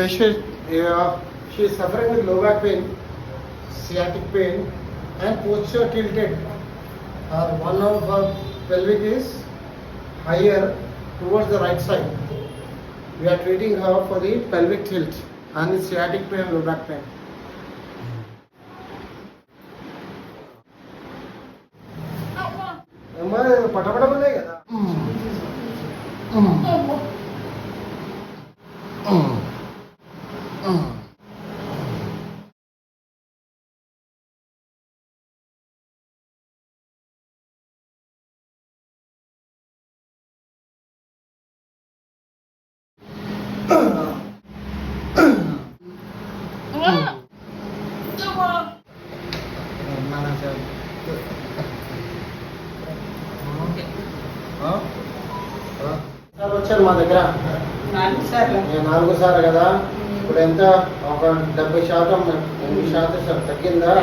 patient, she is suffering with low back pain, sciatic pain, and posture tilted. One of her pelvic is higher towards the right side. We are treating her for the pelvic tilt and the sciatic pain and low back pain. పటపట ఉన్నాయి కదా. వచ్చారు మా దగ్గర 4 సార్లు కదా. ఇప్పుడు ఎంత ఒక 70% 8% తగ్గిందా?